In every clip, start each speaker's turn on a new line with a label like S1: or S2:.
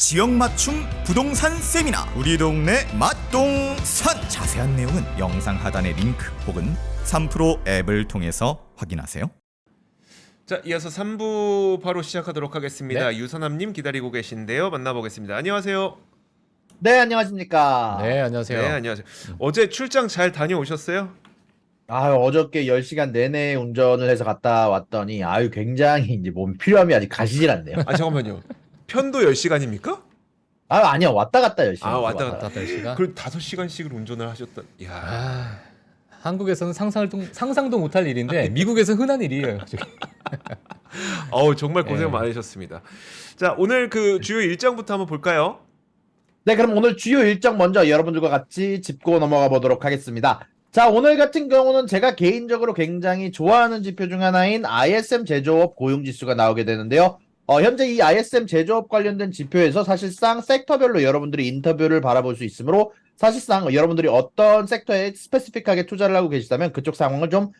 S1: 지역 맞춤 부동산 세미나 우리 동네 맛동산 자세한 내용은 영상 하단의 링크 혹은 3프로 앱을 통해서 확인하세요.
S2: 자, 이어서 3부 바로 시작하도록 하겠습니다.
S3: 네.
S2: 유선남님 기다리고 계신데요. 만나보겠습니다. 안녕하세요.
S4: 네, 안녕하십니까.
S3: 네, 안녕하세요.
S2: 네, 안녕하세요. 어제 출장 잘 다녀오셨어요?
S4: 어저께 10시간 내내 운전을 해서 갔다 왔더니, 굉장히 이제 몸 필요함이 아직 가시질 않네요.
S2: 아, 잠깐만요. 편도 10시간입니까?
S4: 아니요, 왔다 갔다 열심히.
S2: 아, 왔다 갔다.
S3: 5시간.
S2: 그 5시간씩을 운전을 하셨던. 이야.
S3: 한국에서는 상상도 못할 일인데 미국에서 흔한 일이에요.
S2: 정말 고생
S3: 네.
S2: 많으셨습니다. 자, 오늘 그 주요 일정부터 한번 볼까요?
S4: 네, 그럼 오늘 주요 일정 먼저 여러분들과 같이 짚고 넘어가 보도록 하겠습니다. 자, 오늘 같은 경우는 제가 개인적으로 굉장히 좋아하는 지표 중 하나인 ISM 제조업 고용지수가 나오게 되는데요. 현재 이 ISM 제조업 관련된 지표에서 사실상 섹터별로 여러분들이 인터뷰를 바라볼 수 있으므로 사실상 여러분들이 어떤 섹터에 스페시픽하게 투자를 하고 계시다면 그쪽 상황을 좀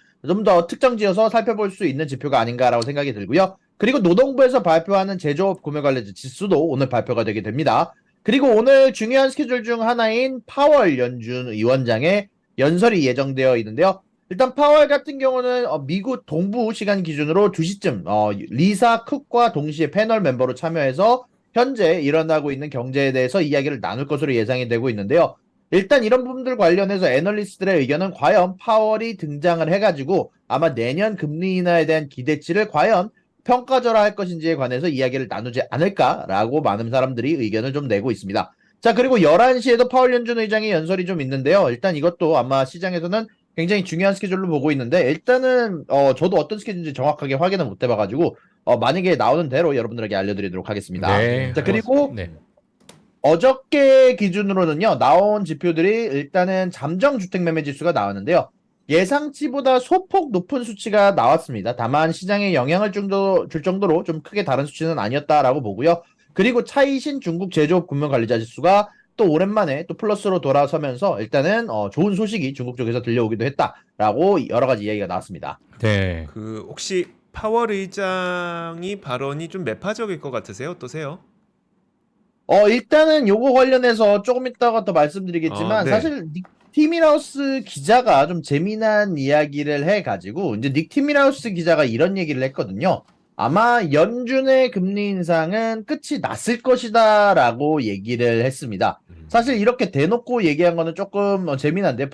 S4: 더 특정 지어서 살펴볼 수 있는 지표가 아닌가라고 생각이 들고요. 그리고 노동부에서 발표하는 제조업 구매 관련 지수도 오늘 발표가 되게 됩니다. 그리고 오늘 중요한 스케줄 중 하나인 파월 연준 위원장의 연설이 예정되어 있는데요. 일단 파월 같은 경우는 미국 동부 시간 기준으로 2시쯤 리사 쿡과 동시에 패널 멤버로 참여해서 현재 일어나고 있는 경제에 대해서 이야기를 나눌 것으로 예상이 되고 있는데요. 일단 이런 부분들 관련해서 애널리스트들의 의견은 과연 파월이 등장을 해가지고 아마 내년 금리 인하에 대한 기대치를 과연 평가절하할 것인지에 관해서 이야기를 나누지 않을까라고 많은 사람들이 의견을 좀 내고 있습니다. 자, 그리고 11시에도 파월 연준 의장의 연설이 좀 있는데요. 일단 이것도 아마 시장에서는 굉장히 중요한 스케줄로 보고 있는데 일단은 저도 어떤 스케줄인지 정확하게 확인을 못 해봐가지고 만약에 나오는 대로 여러분들에게 알려드리도록 하겠습니다.
S3: 네.
S4: 자, 그리고
S3: 네.
S4: 어저께 기준으로는요, 나온 지표들이 일단은 잠정주택 매매 지수가 나왔는데요. 예상치보다 소폭 높은 수치가 나왔습니다. 다만 시장에 영향을 줄 정도로 좀 크게 다른 수치는 아니었다라고 보고요. 그리고 차이신 중국 제조업 금융관리자 지수가 또 오랜만에 또 플러스로 돌아서면서 일단은 좋은 소식이 중국 쪽에서 들려오기도 했다라고 여러 가지 이야기가 나왔습니다.
S3: 네.
S2: 그 혹시 파월 의장이 발언이 좀 매파적일 것 같으세요? 어떠세요?
S4: 일단은 요거 관련해서 조금 이따가 더 말씀드리겠지만
S2: 네.
S4: 사실 닉 티미라우스 기자가 좀 재미난 이야기를 해가지고 이제 닉 티미라우스 기자가 이런 얘기를 했거든요. 아마 연준의 금리 인상은 끝이 났을 것이다 라고 얘기를 했습니다. 사실 이렇게 대놓고 얘기한 거는 조금 재미난데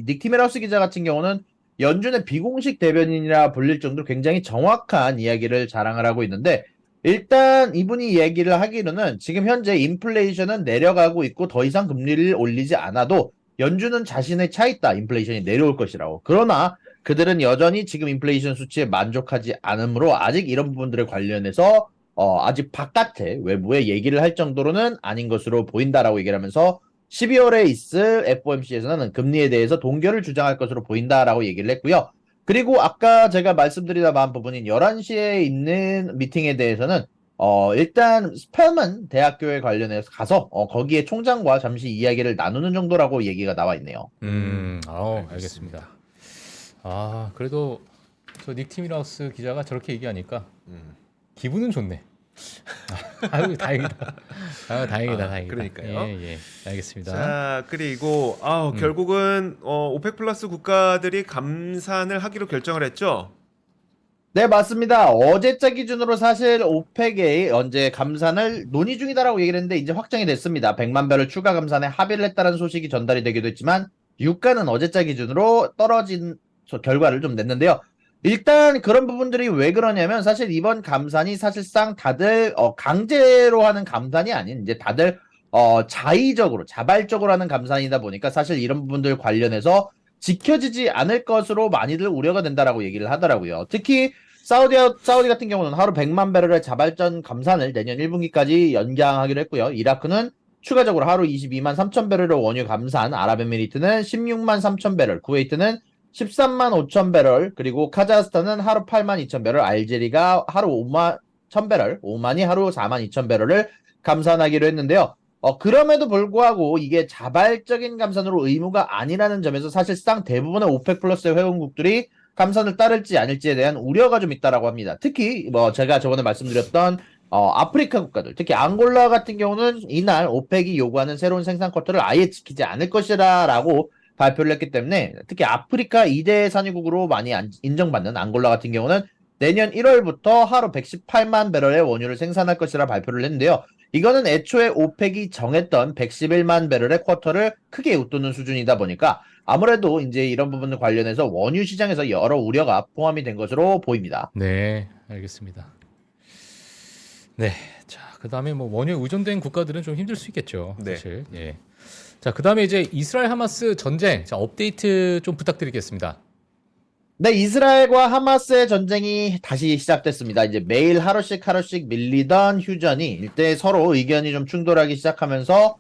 S4: 닉 티미라우스 기자 같은 경우는 연준의 비공식 대변인이라 불릴 정도로 굉장히 정확한 이야기를 자랑을 하고 있는데 일단 이분이 얘기를 하기로는 지금 현재 인플레이션은 내려가고 있고 더 이상 금리를 올리지 않아도 연준은 자신의 차 있다. 인플레이션이 내려올 것이라고. 그러나 그들은 여전히 지금 인플레이션 수치에 만족하지 않으므로 아직 이런 부분들에 관련해서 아직 바깥에 외부에 얘기를 할 정도로는 아닌 것으로 보인다라고 얘기를 하면서 12월에 있을 FOMC에서는 금리에 대해서 동결을 주장할 것으로 보인다라고 얘기를 했고요. 그리고 아까 제가 말씀드리다 만 부분인 11시에 있는 미팅에 대해서는 일단 스펠만 대학교에 관련해서 가서 거기에 총장과 잠시 이야기를 나누는 정도라고 얘기가 나와 있네요.
S3: 알겠습니다. 그래도 저 닉 티미라우스 기자가 저렇게 얘기하니까 기분은 좋네. 다행이다. 다행이다.
S2: 그러니까요.
S3: 예, 알겠습니다.
S2: 자, 그리고 결국은 오펙 플러스 국가들이 감산을 하기로 결정을 했죠.
S4: 네, 맞습니다. 어제자 기준으로 사실 오펙이 언제 감산을 논의 중이다라고 얘기를 했는데 이제 확정이 됐습니다. 100만 배럴 추가 감산에 합의를 했다는 소식이 전달이 되기도 했지만 유가는 어제자 기준으로 떨어진 결과를 좀 냈는데요. 일단 그런 부분들이 왜 그러냐면 사실 이번 감산이 사실상 다들 강제로 하는 감산이 아닌 이제 다들 자의적으로 자발적으로 하는 감산이다 보니까 사실 이런 부분들 관련해서 지켜지지 않을 것으로 많이들 우려가 된다라고 얘기를 하더라고요. 특히 사우디 같은 경우는 하루 100만 배럴의 자발적 감산을 내년 1분기까지 연장하기로 했고요. 이라크는 추가적으로 하루 22만 3천 배럴의 원유 감산, 아랍에미리트는 16만 3천 배럴, 쿠웨이트는 13만 5천 배럴, 그리고 카자흐스탄은 하루 8만 2천 배럴, 알제리가 하루 5만 1천 배럴, 오만이 하루 4만 2천 배럴을 감산하기로 했는데요. 그럼에도 불구하고 이게 자발적인 감산으로 의무가 아니라는 점에서 사실상 대부분의 오펙 플러스의 회원국들이 감산을 따를지 아닐지에 대한 우려가 좀 있다라고 합니다. 특히 제가 저번에 말씀드렸던 아프리카 국가들, 특히 앙골라 같은 경우는 이날 오펙이 요구하는 새로운 생산 쿼터를 아예 지키지 않을 것이라고 발표를 했기 때문에 특히 아프리카 2대 산유국으로 많이 인정받는 앙골라 같은 경우는 내년 1월부터 하루 118만 배럴의 원유를 생산할 것이라 발표를 했는데요. 이거는 애초에 오펙이 정했던 111만 배럴의 쿼터를 크게 웃도는 수준이다 보니까 아무래도 이제 이런 부분을 관련해서 원유 시장에서 여러 우려가 포함이 된 것으로 보입니다.
S3: 네, 알겠습니다. 네, 자, 그다음에 뭐 원유에 의존된 국가들은 좀 힘들 수 있겠죠,
S2: 네.
S3: 사실. 예. 자, 그다음에 이제 이스라엘 하마스 전쟁, 자, 업데이트 좀 부탁드리겠습니다.
S4: 네, 이스라엘과 하마스의 전쟁이 다시 시작됐습니다. 이제 매일 하루씩 밀리던 휴전이 일대 서로 의견이 좀 충돌하기 시작하면서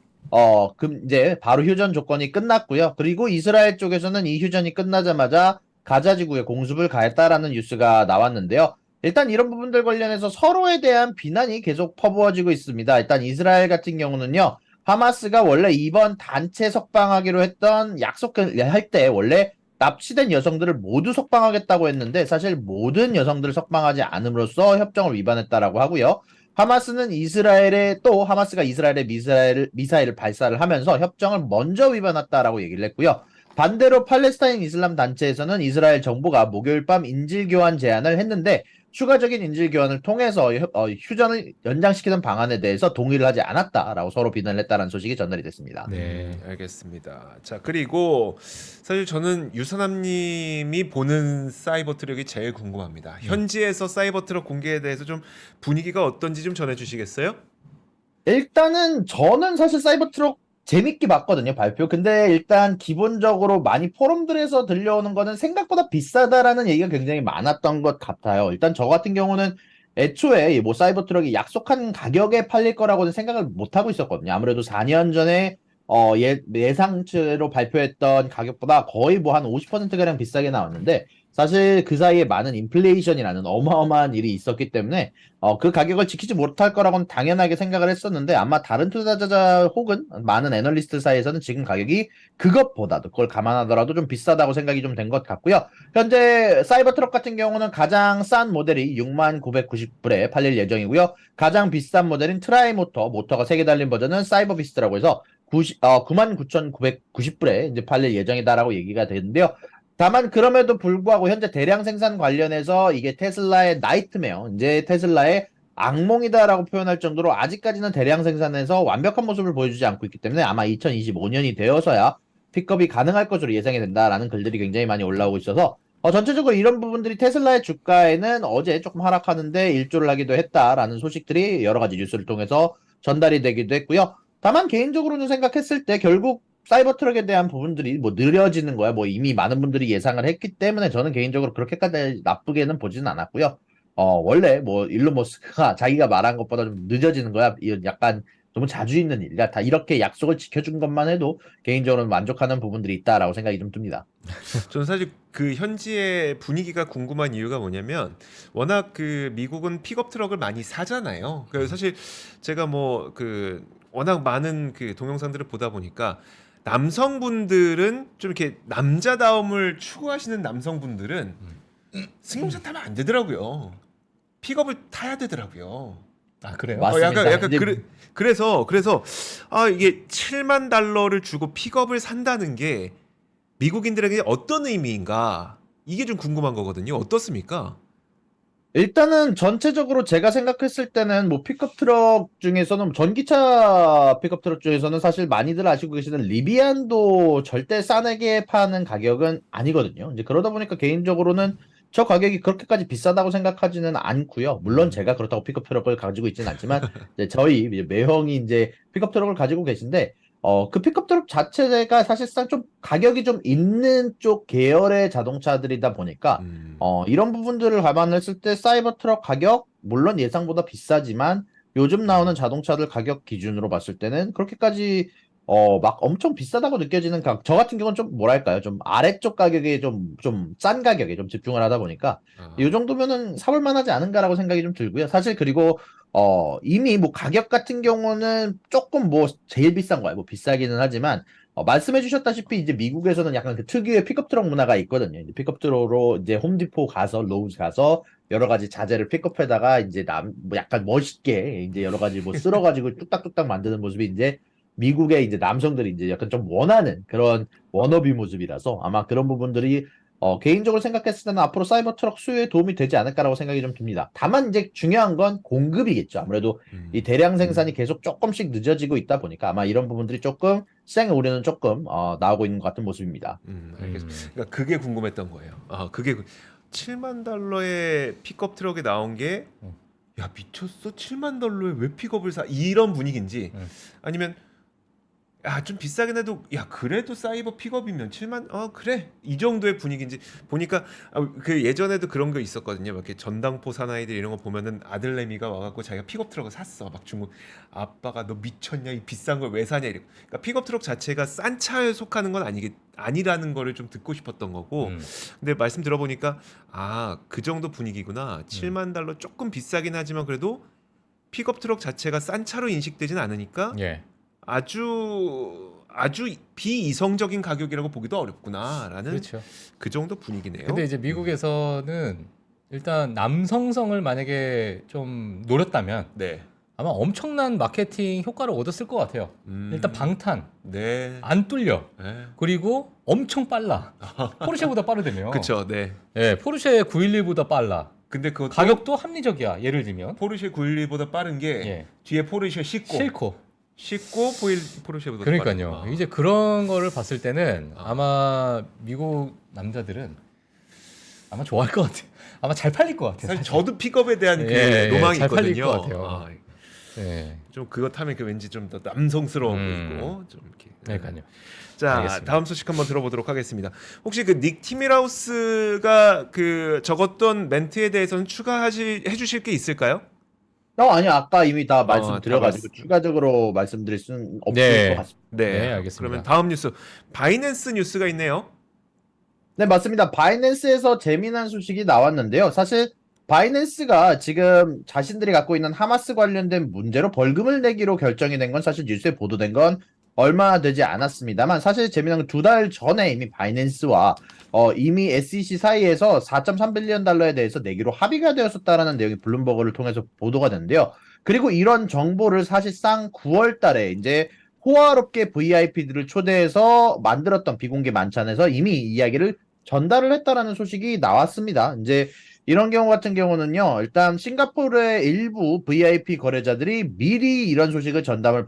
S4: 이제 바로 휴전 조건이 끝났고요. 그리고 이스라엘 쪽에서는 이 휴전이 끝나자마자 가자 지구에 공습을 가했다라는 뉴스가 나왔는데요. 일단 이런 부분들 관련해서 서로에 대한 비난이 계속 퍼부어지고 있습니다. 일단 이스라엘 같은 경우는요. 하마스가 원래 이번 단체 석방하기로 했던 약속을 할 때 원래 납치된 여성들을 모두 석방하겠다고 했는데 사실 모든 여성들을 석방하지 않음으로써 협정을 위반했다라고 하고요. 하마스가 이스라엘에 미사일을 발사를 하면서 협정을 먼저 위반했다라고 얘기를 했고요. 반대로 팔레스타인 이슬람 단체에서는 이스라엘 정부가 목요일 밤 인질 교환 제안을 했는데 추가적인 인질 교환을 통해서 휴전을 연장시키는 방안에 대해서 동의를 하지 않았다라고 서로 비난을 했다는 소식이 전달이 됐습니다.
S3: 네.
S2: 알겠습니다. 자, 그리고 사실 저는 유선남님이 보는 사이버 트럭이 제일 궁금합니다. 현지에서 사이버 트럭 공개에 대해서 좀 분위기가 어떤지 좀 전해주시겠어요?
S4: 일단은 저는 사실 사이버 트럭 재밌게 봤거든요, 발표. 근데 일단 기본적으로 많이 포럼들에서 들려오는 거는 생각보다 비싸다라는 얘기가 굉장히 많았던 것 같아요. 일단 저 같은 경우는 애초에 뭐 사이버 트럭이 약속한 가격에 팔릴 거라고는 생각을 못 하고 있었거든요. 아무래도 4년 전에 예상치로 발표했던 가격보다 거의 뭐 한 50%가량 비싸게 나왔는데 사실 그 사이에 많은 인플레이션이라는 어마어마한 일이 있었기 때문에 그 가격을 지키지 못할 거라고는 당연하게 생각을 했었는데 아마 다른 투자자 혹은 많은 애널리스트 사이에서는 지금 가격이 그것보다도 그걸 감안하더라도 좀 비싸다고 생각이 좀 된 것 같고요. 현재 사이버 트럭 같은 경우는 가장 싼 모델이 69,990불에 팔릴 예정이고요. 가장 비싼 모델인 모터가 3개 달린 버전은 사이버 비스트라고 해서 99,990불에 이제 팔릴 예정이다라고 얘기가 되는데요. 다만 그럼에도 불구하고 현재 대량 생산 관련해서 이게 테슬라의 나이트메어, 이제 테슬라의 악몽이다라고 표현할 정도로 아직까지는 대량 생산에서 완벽한 모습을 보여주지 않고 있기 때문에 아마 2025년이 되어서야 픽업이 가능할 것으로 예상이 된다라는 글들이 굉장히 많이 올라오고 있어서 전체적으로 이런 부분들이 테슬라의 주가에는 어제 조금 하락하는데 일조를 하기도 했다라는 소식들이 여러 가지 뉴스를 통해서 전달이 되기도 했고요. 다만 개인적으로는 생각했을 때 결국 사이버 트럭에 대한 부분들이 뭐 느려지는 거야. 뭐 이미 많은 분들이 예상을 했기 때문에 저는 개인적으로 그렇게까지 나쁘게는 보지는 않았고요. 원래 뭐 일론 머스크가 자기가 말한 것보다 좀 늦어지는 거야. 이건 약간 너무 자주 있는 일이라 다 이렇게 약속을 지켜준 것만 해도 개인적으로 만족하는 부분들이 있다라고 생각이 좀 듭니다.
S2: 저는 사실 그 현지의 분위기가 궁금한 이유가 뭐냐면 워낙 그 미국은 픽업 트럭을 많이 사잖아요. 그래서 사실 제가 뭐 그 워낙 많은 그 동영상들을 보다 보니까 남성분들은 좀 이렇게 남자다움을 추구하시는 남성분들은 승용차 타면 안 되더라고요. 픽업을 타야 되더라고요.
S3: 아, 그래요?
S4: 맞습니다.
S2: 약간
S4: 이제
S2: 그래서 이게 7만 달러를 주고 픽업을 산다는 게 미국인들에게 어떤 의미인가 이게 좀 궁금한 거거든요. 어떻습니까?
S4: 일단은 전체적으로 제가 생각했을 때는 뭐 픽업 트럭 중에서는 전기차 픽업 트럭 중에서는 사실 많이들 아시고 계시는 리비안도 절대 싸게 파는 가격은 아니거든요. 이제 그러다 보니까 개인적으로는 저 가격이 그렇게까지 비싸다고 생각하지는 않고요. 물론 제가 그렇다고 픽업 트럭을 가지고 있지는 않지만 이제 저희 이제 매형이 이제 픽업 트럭을 가지고 계신데 그 픽업 트럭 자체가 사실상 좀 가격이 좀 있는 쪽 계열의 자동차들이다 보니까 이런 부분들을 감안했을 때 사이버 트럭 가격 물론 예상보다 비싸지만 요즘 나오는 자동차들 가격 기준으로 봤을 때는 그렇게까지 막 엄청 비싸다고 느껴지는 저 같은 경우는 좀 뭐랄까요 좀 아래쪽 가격에 좀 싼 가격에 좀 집중을 하다 보니까 이 정도면은 사볼 만하지 않은가라고 생각이 좀 들고요. 사실 그리고 이미 뭐 가격 같은 경우는 조금 뭐 제일 비싼 거야. 뭐 비싸기는 하지만 말씀해 주셨다시피 이제 미국에서는 약간 그 특유의 픽업 트럭 문화가 있거든요. 이제 픽업 트럭으로 이제 홈디포 가서 로우즈 가서 여러 가지 자재를 픽업해다가 이제 뭐 약간 멋있게 이제 여러 가지 뭐 쓸어가지고 뚝딱뚝딱 만드는 모습이 이제 미국의 이제 남성들이 이제 약간 좀 원하는 그런 워너비 모습이라서 아마 그런 부분들이 개인적으로 생각했을 때는 앞으로 사이버 트럭 수요에 도움이 되지 않을까라고 생각이 좀 듭니다. 다만 이제 중요한 건 공급이겠죠. 아무래도 이 대량 생산이 계속 조금씩 늦어지고 있다 보니까 아마 이런 부분들이 조금 시장의 우려는 조금 나오고 있는 것 같은 모습입니다.
S2: 알겠습니다. 그러니까 그게 궁금했던 거예요. 아, 그게 7만 달러의 픽업 트럭이 나온 게 야, 미쳤어? 7만 달러에 왜 픽업을 사? 이런 분위기인지 아니면 야, 좀 비싸긴 해도 야, 그래도 사이버 픽업이면 7만 그래. 이 정도의 분위기인지 보니까 그 예전에도 그런 거 있었거든요. 막 이렇게 전당포 사나이들 이런 거 보면은 아들내미가 와 갖고 자기가 픽업 트럭을 샀어. 막 중국 아빠가 너 미쳤냐? 이 비싼 걸 왜 사냐 이러고. 그러니까 픽업 트럭 자체가 싼 차에 속하는 건 아니라는 거를 좀 듣고 싶었던 거고. 근데 말씀 들어보니까 그 정도 분위기구나. 7만 달러 조금 비싸긴 하지만 그래도 픽업 트럭 자체가 싼 차로 인식되진 않으니까
S3: 예.
S2: 아주 비이성적인 가격이라고 보기도 어렵구나라는
S3: 그렇죠.
S2: 그 정도 분위기네요.
S3: 근데 이제 미국에서는 일단 남성성을 만약에 좀 노렸다면
S2: 네.
S3: 아마 엄청난 마케팅 효과를 얻었을 것 같아요. 일단 방탄,
S2: 네.
S3: 안 뚫려,
S2: 네.
S3: 그리고 엄청 빨라. 포르쉐보다 빠르다며.
S2: 그렇죠. 네.
S3: 예, 포르쉐 911보다 빨라.
S2: 근데 그
S3: 가격도 합리적이야. 예를 들면
S2: 포르쉐 911보다 빠른 게
S3: 예.
S2: 뒤에 포르쉐
S3: 싫고.
S2: 포르쉐보다
S3: 그러니까요.
S2: 빠르구나.
S3: 이제 그런 거를 봤을 때는 아마 미국 남자들은 아마 좋아할 것 같아요. 아마 잘 팔릴 것 같아요.
S2: 사실 저도 픽업에 대한 그
S3: 예,
S2: 로망이
S3: 잘 팔릴
S2: 있거든요.
S3: 것 같아요. 예.
S2: 좀 그거 타면 그 왠지 좀 더 남성스러워
S3: 음.
S2: 보이고 좀 이렇게.
S3: 그러니까요.
S2: 자,
S3: 알겠습니다.
S2: 다음 소식 한번 들어보도록 하겠습니다. 혹시 그 닉 티밀하우스가 그 적었던 멘트에 대해서는 추가해 주실 게 있을까요?
S4: 아니요. 아까 이미 다 말씀드려가지고
S2: 다
S4: 추가적으로 말씀드릴 수는 없을
S3: 네.
S4: 것 같습니다.
S3: 네, 알겠습니다.
S2: 그러면 다음 뉴스. 바이낸스 뉴스가 있네요.
S4: 네, 맞습니다. 바이낸스에서 재미난 소식이 나왔는데요. 사실 바이낸스가 지금 자신들이 갖고 있는 하마스 관련된 문제로 벌금을 내기로 결정이 된 건 사실 뉴스에 보도된 건 얼마 되지 않았습니다만 사실 재미난 건 2달 전에 이미 바이낸스와 이미 SEC 사이에서 4.3빌리언 달러에 대해서 내기로 합의가 되었었다라는 내용이 블룸버그를 통해서 보도가 됐는데요. 그리고 이런 정보를 사실상 9월 달에 이제 호화롭게 VIP들을 초대해서 만들었던 비공개 만찬에서 이미 이야기를 전달을 했다라는 소식이 나왔습니다. 이제 이런 경우 같은 경우는요, 일단 싱가포르의 일부 VIP 거래자들이 미리 이런 소식을 전담을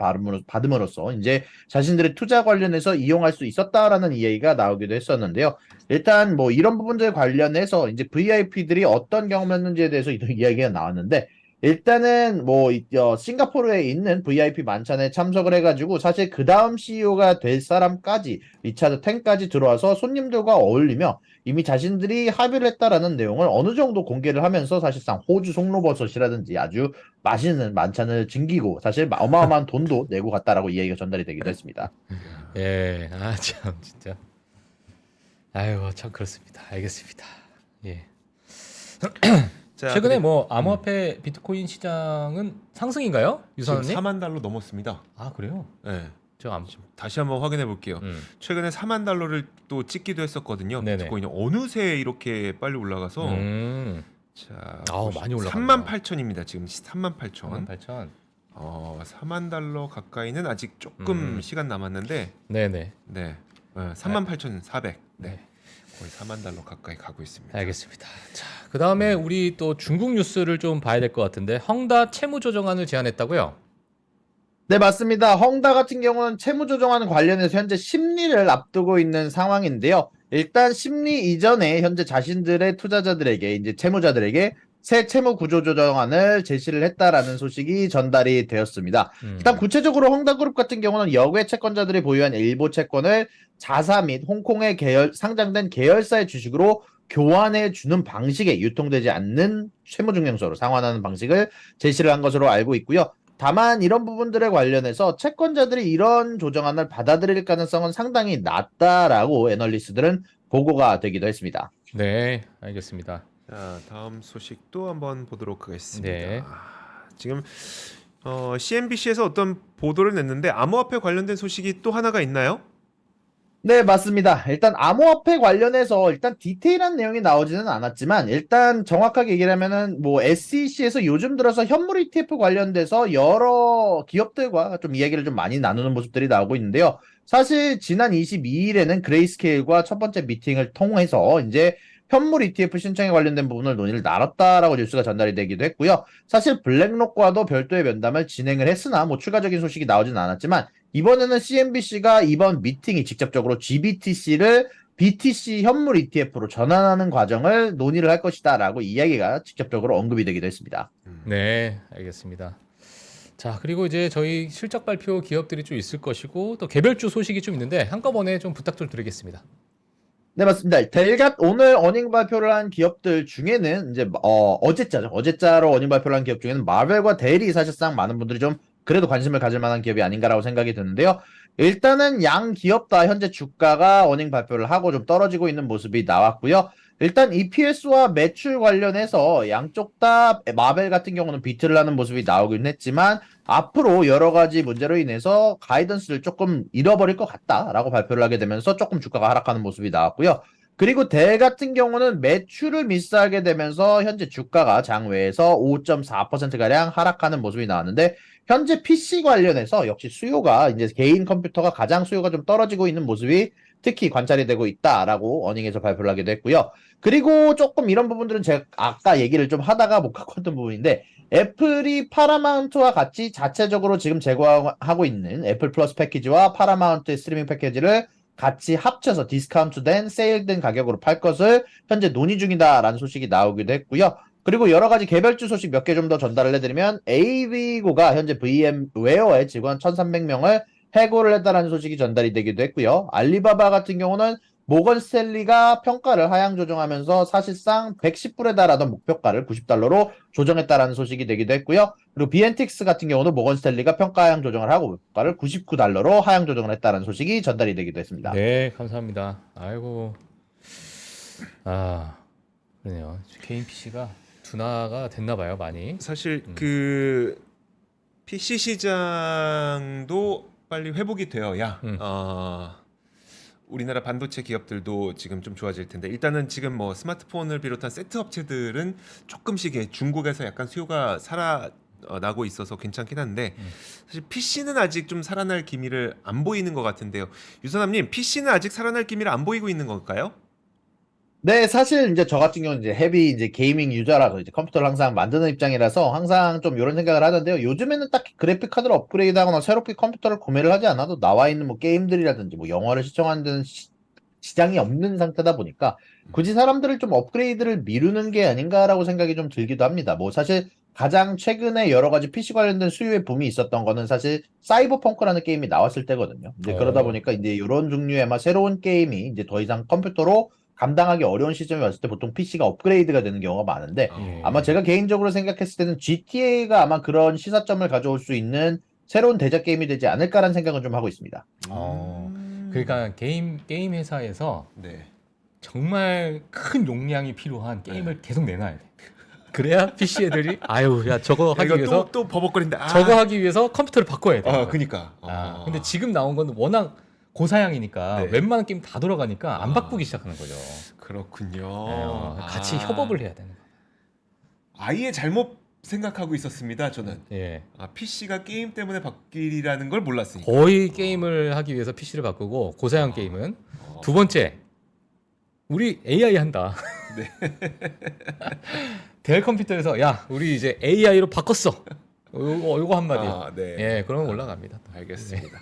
S4: 받음으로써 이제 자신들의 투자 관련해서 이용할 수 있었다라는 이야기가 나오기도 했었는데요. 일단 뭐 이런 부분들 관련해서 이제 VIP들이 어떤 경험했는지에 대해서 이야기가 나왔는데, 일단은 뭐 싱가포르에 있는 VIP 만찬에 참석을 해가지고 사실 그 다음 CEO가 될 사람까지 리차드 탱까지 들어와서 손님들과 어울리며 이미 자신들이 합의를 했다라는 내용을 어느 정도 공개를 하면서 사실상 호주 송로버섯이라든지 아주 맛있는 만찬을 즐기고 사실 어마어마한 돈도 내고 갔다라고 이야기가 전달이 되기도 했습니다.
S3: 예, 참 진짜. 아유, 참 그렇습니다. 알겠습니다. 예.
S2: 자,
S3: 최근에
S2: 그리고-
S3: 뭐 암호화폐 비트코인 시장은 상승인가요,
S2: 지금
S3: 유선님?
S2: 4만 달러 넘었습니다.
S3: 아 그래요?
S2: 네.
S3: 저 암.
S2: 다시 한번 확인해 볼게요. 최근에 4만 달러를 또 찍기도 했었거든요.
S3: 네네.
S2: 비트코인이 어느새 이렇게 빨리 올라가서 자,
S3: 많이 올라갔네요.
S2: 3만 8천입니다. 지금 3만 8천.
S3: 8천.
S2: 4만 달러 가까이는 아직 조금 시간 남았는데
S3: 네네.
S2: 네. 3만 8,400. 네.
S3: 네.
S2: 거의 4만 달러 가까이 가고 있습니다.
S3: 알겠습니다. 자, 그 다음에 우리 또 중국 뉴스를 좀 봐야 될 것 같은데 헝다 채무 조정안을 제안했다고요?
S4: 네, 맞습니다. 헝다 같은 경우는 채무 조정안 관련해서 현재 심리를 앞두고 있는 상황인데요. 일단 심리 이전에 현재 자신들의 투자자들에게 이제 채무자들에게 새 채무 구조 조정안을 제시를 했다라는 소식이 전달이 되었습니다. 일단 구체적으로 헝다그룹 같은 경우는 역외 채권자들이 보유한 일부 채권을 자사 및 홍콩에 상장된 계열사의 주식으로 교환해 주는 방식에 유통되지 않는 채무증명서로 상환하는 방식을 제시를 한 것으로 알고 있고요. 다만 이런 부분들에 관련해서 채권자들이 이런 조정안을 받아들일 가능성은 상당히 낮다라고 애널리스트들은 보고가 되기도 했습니다.
S3: 네, 알겠습니다.
S2: 자, 다음 소식도 한번 보도록 하겠습니다.
S3: 네.
S2: 지금 CNBC에서 어떤 보도를 냈는데 암호화폐 관련된 소식이 또 하나가 있나요?
S4: 네, 맞습니다. 일단 암호화폐 관련해서 일단 디테일한 내용이 나오지는 않았지만 일단 정확하게 얘기를 하면은 뭐 SEC에서 요즘 들어서 현물 ETF 관련돼서 여러 기업들과 좀 이야기를 좀 많이 나누는 모습들이 나오고 있는데요. 사실 지난 22일에는 그레이스케일과 첫 번째 미팅을 통해서 이제 현물 ETF 신청에 관련된 부분을 논의를 나눴다라고 뉴스가 전달이 되기도 했고요. 사실 블랙록과도 별도의 면담을 진행을 했으나 뭐 추가적인 소식이 나오진 않았지만 이번에는 CNBC가 이번 미팅이 직접적으로 GBTC를 BTC 현물 ETF로 전환하는 과정을 논의를 할 것이다라고 이야기가 직접적으로 언급이 되기도 했습니다.
S3: 네, 알겠습니다. 자, 그리고 이제 저희 실적 발표 기업들이 좀 있을 것이고 또 개별주 소식이 좀 있는데 한꺼번에 좀 부탁 좀 드리겠습니다.
S4: 네, 맞습니다. 델갓 오늘 어닝 발표를 한 기업들 중에는 이제 어제자죠. 어제자로 어닝 발표를 한 기업 중에는 마벨과 델이 사실상 많은 분들이 좀 그래도 관심을 가질 만한 기업이 아닌가라고 생각이 드는데요. 일단은 양 기업 다 현재 주가가 어닝 발표를 하고 좀 떨어지고 있는 모습이 나왔고요. 일단 EPS와 매출 관련해서 양쪽 다 마벨 같은 경우는 비트를 하는 모습이 나오긴 했지만 앞으로 여러 가지 문제로 인해서 가이던스를 조금 잃어버릴 것 같다라고 발표를 하게 되면서 조금 주가가 하락하는 모습이 나왔고요. 그리고 델 같은 경우는 매출을 미스하게 되면서 현재 주가가 장외에서 5.4%가량 하락하는 모습이 나왔는데 현재 PC 관련해서 역시 수요가 이제 개인 컴퓨터가 가장 수요가 좀 떨어지고 있는 모습이 특히 관찰이 되고 있다라고 어닝에서 발표를 하기도 했고요. 그리고 조금 이런 부분들은 제가 아까 얘기를 좀 하다가 못 갖고 왔던 부분인데 애플이 파라마운트와 같이 자체적으로 지금 제공하고 있는 애플 플러스 패키지와 파라마운트 스트리밍 패키지를 같이 합쳐서 디스카운트된 세일된 가격으로 팔 것을 현재 논의 중이다라는 소식이 나오기도 했고요. 그리고 여러 가지 개별주 소식 몇 개 좀 더 전달을 해드리면 AV고가 현재 VM웨어의 직원 1,300명을 해고를 했다라는 소식이 전달이 되기도 했고요. 알리바바 같은 경우는 모건 스탠리가 평가를 하향 조정하면서 사실상 110불에 달하던 목표가를 90달러로 조정했다라는 소식이 되기도 했고요. 그리고 BNTX 같은 경우도 모건 스탠리가 평가 하향 조정을 하고 목표가를 99달러로 하향 조정을 했다라는 소식이 전달이 되기도 했습니다.
S3: 네, 감사합니다. 아이고, 그러네요. 개인 PC가 둔화가 됐나 봐요, 많이.
S2: 사실 그 PC 시장도 빨리 회복이 되어야 우리나라 반도체 기업들도 지금 좀 좋아질 텐데 일단은 지금 뭐 스마트폰을 비롯한 세트 업체들은 조금씩 중국에서 약간 수요가 살아나고 있어서 괜찮긴 한데 사실 PC는 아직 좀 살아날 기미를 안 보이는 것 같은데요. 유선남님, PC는 아직 살아날 기미를 안 보이고 있는 걸까요?
S4: 네, 사실 이제 저 같은 경우는 이제 헤비 이제 게이밍 유저라서 이제 컴퓨터를 항상 만드는 입장이라서 항상 좀 이런 생각을 하는데요. 요즘에는 딱히 그래픽 카드를 업그레이드하거나 새롭게 컴퓨터를 구매를 하지 않아도 나와 있는 뭐 게임들이라든지 뭐 영화를 시청하는 데는 시장이 없는 상태다 보니까 굳이 사람들을 좀 업그레이드를 미루는 게 아닌가라고 생각이 좀 들기도 합니다. 뭐 사실 가장 최근에 여러 가지 PC 관련된 수요의 붐이 있었던 거는 사실 사이버펑크라는 게임이 나왔을 때거든요. 이제 그러다 보니까 이제 이런 종류의 아마 새로운 게임이 이제 더 이상 컴퓨터로 감당하기 어려운 시점이 왔을 때 보통 PC가 업그레이드가 되는 경우가 많은데 아마 제가 개인적으로 생각했을 때는 GTA가 아마 그런 시사점을 가져올 수 있는 새로운 대작 게임이 되지 않을까라는 생각은 좀 하고 있습니다.
S3: 그러니까 게임 회사에서
S2: 네.
S3: 정말 큰 용량이 필요한 게임을 계속 내놔야 돼. 그래야 PC 애들이 아유, 야 저거 하기
S2: 이거
S3: 위해서
S2: 또 버벅거린다.
S3: 저거 하기 위해서 컴퓨터를 바꿔야 돼.
S2: 그니까.
S3: 근데 지금 나온 건 워낙 고사양이니까
S2: 네.
S3: 웬만한 게임 다 돌아가니까 안 바꾸기 시작하는 거죠.
S2: 그렇군요.
S3: 같이 협업을 해야 되는 거예요.
S2: 아예 잘못 생각하고 있었습니다. 저는
S3: 예.
S2: PC가 게임 때문에 바뀌라는 걸 몰랐으니까.
S3: 거의 게임을 하기 위해서 PC를 바꾸고 고사양 게임은 두 번째 우리 AI 한다. 델 컴퓨터에서 야 우리 이제 AI로 바꿨어. 요거 한마디.
S2: 네.
S3: 예, 그러면 올라갑니다.
S2: 알겠습니다.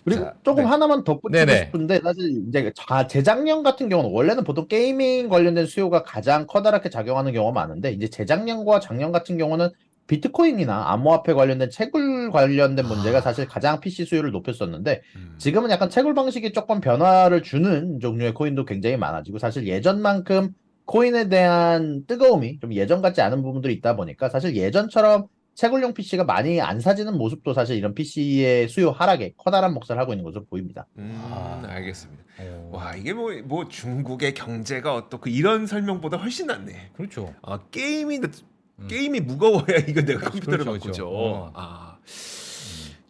S4: 그리고
S2: 자,
S4: 조금
S3: 네.
S4: 하나만 덧붙이고
S3: 네네.
S4: 싶은데 사실 이제 재작년 같은 경우는 원래는 보통 게이밍 관련된 수요가 가장 커다랗게 작용하는 경우가 많은데 이제 재작년과 작년 같은 경우는 비트코인이나 암호화폐 관련된 채굴 관련된 문제가 사실 가장 PC 수요를 높였었는데 지금은 약간 채굴 방식이 조금 변화를 주는 종류의 코인도 굉장히 많아지고 사실 예전만큼 코인에 대한 뜨거움이 좀 예전 같지 않은 부분들이 있다 보니까 사실 예전처럼 채굴용 PC가 많이 안 사지는 모습도 사실 이런 PC의 수요 하락에 커다란 몫을 하고 있는 것으로 보입니다.
S2: 알겠습니다. 와, 이게 뭐 중국의 경제가 어떻고 이런 설명보다 훨씬 낫네.
S3: 그렇죠.
S2: 게임이 무거워야 이거 내가 컴퓨터를
S3: 그렇죠,
S2: 바꾸죠.
S3: 그렇죠.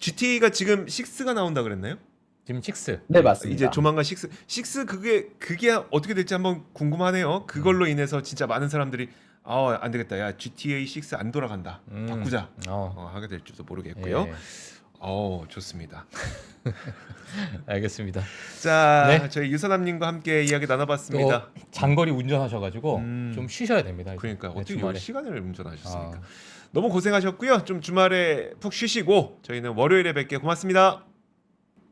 S2: GTA가 지금 6가 나온다 그랬나요?
S3: 지금 6.
S4: 네, 맞습니다.
S2: 이제 조만간 6 그게 어떻게 될지 한번 궁금하네요. 그걸로 인해서 진짜 많은 사람들이 안 되겠다. 야, GTA 6 안 돌아간다. 바꾸자. 하게 될지도 모르겠고요.
S3: 예.
S2: 좋습니다.
S3: 알겠습니다.
S2: 자,
S3: 네.
S2: 저희 유선남님과 함께 이야기 나눠봤습니다.
S3: 또 장거리 운전하셔가지고
S2: 음.
S3: 좀 쉬셔야 됩니다. 이제.
S2: 그러니까
S3: 네,
S2: 어떻게
S3: 주말에.
S2: 이 시간을 운전하셨습니까?
S3: 아.
S2: 너무 고생하셨고요. 좀 주말에 푹 쉬시고 저희는 월요일에 뵐게요. 고맙습니다.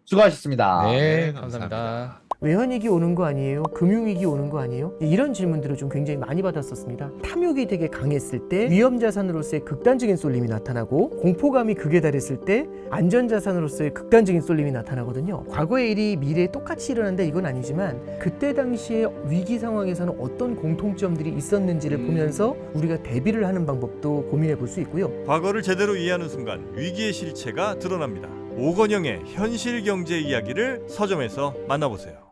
S4: 수고하셨습니다.
S3: 네,
S2: 감사합니다.
S3: 감사합니다.
S5: 외환위기 오는 거 아니에요? 금융위기 오는 거 아니에요? 이런 질문들을 좀 굉장히 많이 받았었습니다. 탐욕이 되게 강했을 때 위험자산으로서의 극단적인 쏠림이 나타나고 공포감이 극에 달했을 때 안전자산으로서의 극단적인 쏠림이 나타나거든요. 과거의 일이 미래에 똑같이 일어난다 이건 아니지만 그때 당시에 위기 상황에서는 어떤 공통점들이 있었는지를 보면서 우리가 대비를 하는 방법도 고민해 볼 수 있고요.
S6: 과거를 제대로 이해하는 순간 위기의 실체가 드러납니다. 오건영의 현실 경제 이야기를 서점에서 만나보세요.